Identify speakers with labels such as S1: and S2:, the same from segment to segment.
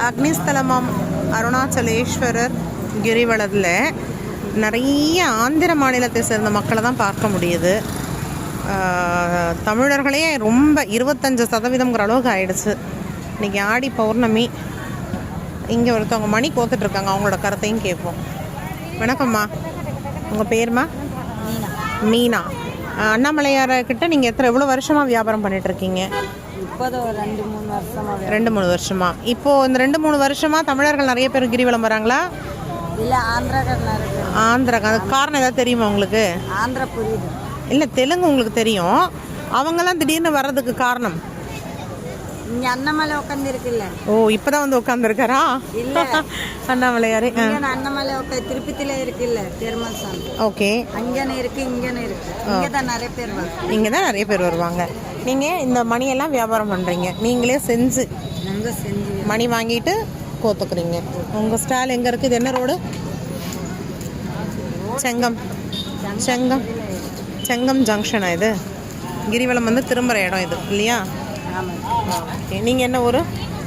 S1: அக்னிஸ்தலமாம் அருணாச்சலேஸ்வரர் கிரிவலத்தில் நிறைய ஆந்திர மாநிலத்தை சேர்ந்த மக்களை தான் பார்க்க முடியுது. தமிழர்களே ரொம்ப 25% அளவுக்கு ஆயிடுச்சு. இன்றைக்கி ஆடி பௌர்ணமி. இங்கே ஒருத்தவங்க மணி கோத்துட்ருக்காங்க, அவங்களோட கருத்தையும் கேட்போம். வணக்கம்மா, உங்கள் பேருமா? மீனா. அண்ணாமலையார்கிட்ட நீங்கள் எவ்வளோ வருஷமாக வியாபாரம் பண்ணிகிட்ருக்கீங்க?
S2: இப்போது ஒரு 2-3 வருஷமாக.
S1: 2-3 வருஷமா? இப்போது இந்த 2-3 வருஷமாக தமிழர்கள் நிறைய பேர் கிரிவலம் வராங்களா?
S2: இல்லை, ஆந்திராக்காரர்.
S1: ஆந்திரா. அதுக்கு காரணம் ஏதாவது தெரியுமா உங்களுக்கு?
S2: ஆந்திரா புரியுது.
S1: இல்லை, தெலுங்கு உங்களுக்கு தெரியும். அவங்கெல்லாம் திடீர்னு வர்றதுக்கு காரணம்?
S2: இங்கே அண்ணாமலை உட்காந்துருக்குல்ல.
S1: ஓ, இப்போதான் வந்து உட்காந்துருக்காரா?
S2: இல்லை,
S1: அண்ணாமலையார்
S2: அண்ணாமலை திருப்பதியில் இருக்குல்ல, பெருமாள் சாமி.
S1: ஓகே,
S2: அங்கேனே இருக்கு, இங்கேனே இருக்கு. இங்கே தான் நிறைய பேர் வருவாங்க.
S1: இங்கே தான் நிறைய பேர் வருவாங்க. நீங்கள் இந்த மணியெல்லாம் வியாபாரம் பண்ணுறீங்க, நீங்களே செஞ்சு மணி வாங்கிட்டு கோத்துக்குறீங்க. உங்கள் ஸ்டால் எங்கே இருக்குது? இது என்ன ரோடு? செங்கம் ஜங்ஷனா? இது கிரிவலம் வந்து திரும்புகிற இடம் இது இல்லையா? ஓகே, நீங்கள் என்ன ஊர்?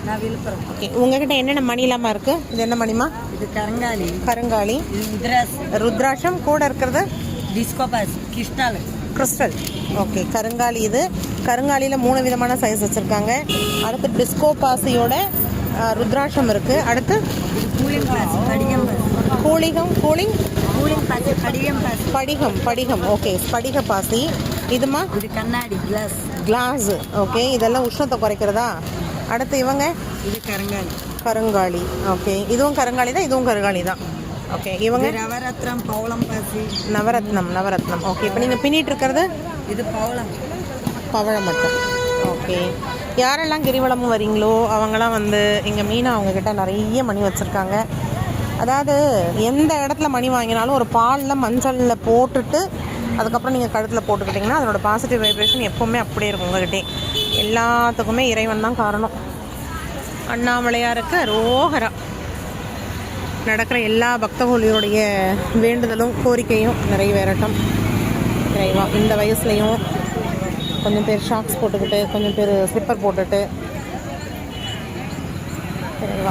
S2: நான் விழுப்புரம்.
S1: ஓகே, உங்ககிட்ட என்னென்ன மணி இல்லாமல் இருக்குது? இது என்ன மணிமா?
S2: இது
S1: கருங்காலி. ருத்ராட்சம் கூட இருக்கிறது
S2: டிஸ்கோ பாஸ்,
S1: கிறிஸ்டல். ஓகே, கருங்காலி. இது கருங்காலியில் 3 விதமான சைஸ் வச்சுருக்காங்க. அடுத்து டிஸ்கோ பாசியோட ருத்ராட்சம் இருக்குது. அடுத்து படிகம். ஓகே, படிக பாசி. இதுமா?
S2: இது கண்ணாடி
S1: கிளாஸ். ஓகே, இதெல்லாம் உஷ்ணத்தை குறைக்கிறதா? அடுத்து இவங்க?
S2: இது
S1: கருங்காலி. ஓகே, இதுவும் கருங்காலி தான், இதுவும் கருங்காலி தான். ஓகே, இவங்க
S2: நவரத்னம், பவளம் பாசி.
S1: நவரத்னம். ஓகே, இப்போ நீங்கள் பின்னிட்டு இருக்கிறது?
S2: இது
S1: பவளம் மட்டும். ஓகே, யாரெல்லாம் கிரிவலமும் வரீங்களோ அவங்களாம் வந்து இங்கே மீனா அவங்கக்கிட்ட நிறைய மணி வச்சுருக்காங்க. அதாவது எந்த இடத்துல மணி வாங்கினாலும் ஒரு பாலில் மஞ்சளில் போட்டுட்டு அதுக்கப்புறம் நீங்கள் கழுத்தில் போட்டுக்கிட்டிங்கன்னா அதனோட பாசிட்டிவ் வைப்ரேஷன் எப்போவுமே அப்படியே இருக்கும் உங்கள்கிட்டே. எல்லாத்துக்குமே இறைவன் தான் காரணம். அண்ணாமலையாருக்கு ரோஹரா. நடக்கிற எல்லா பக்தகோழியோடைய வேண்டுதலும் கோரிக்கையும் நிறைவேறட்டும் இறைவா. இந்த வயசுலையும் கொஞ்சம் பேர் ஷாக்ஸ் போட்டுக்கிட்டு, கொஞ்சம் பேர் ஸ்லிப்பர் போட்டுட்டு இறைவா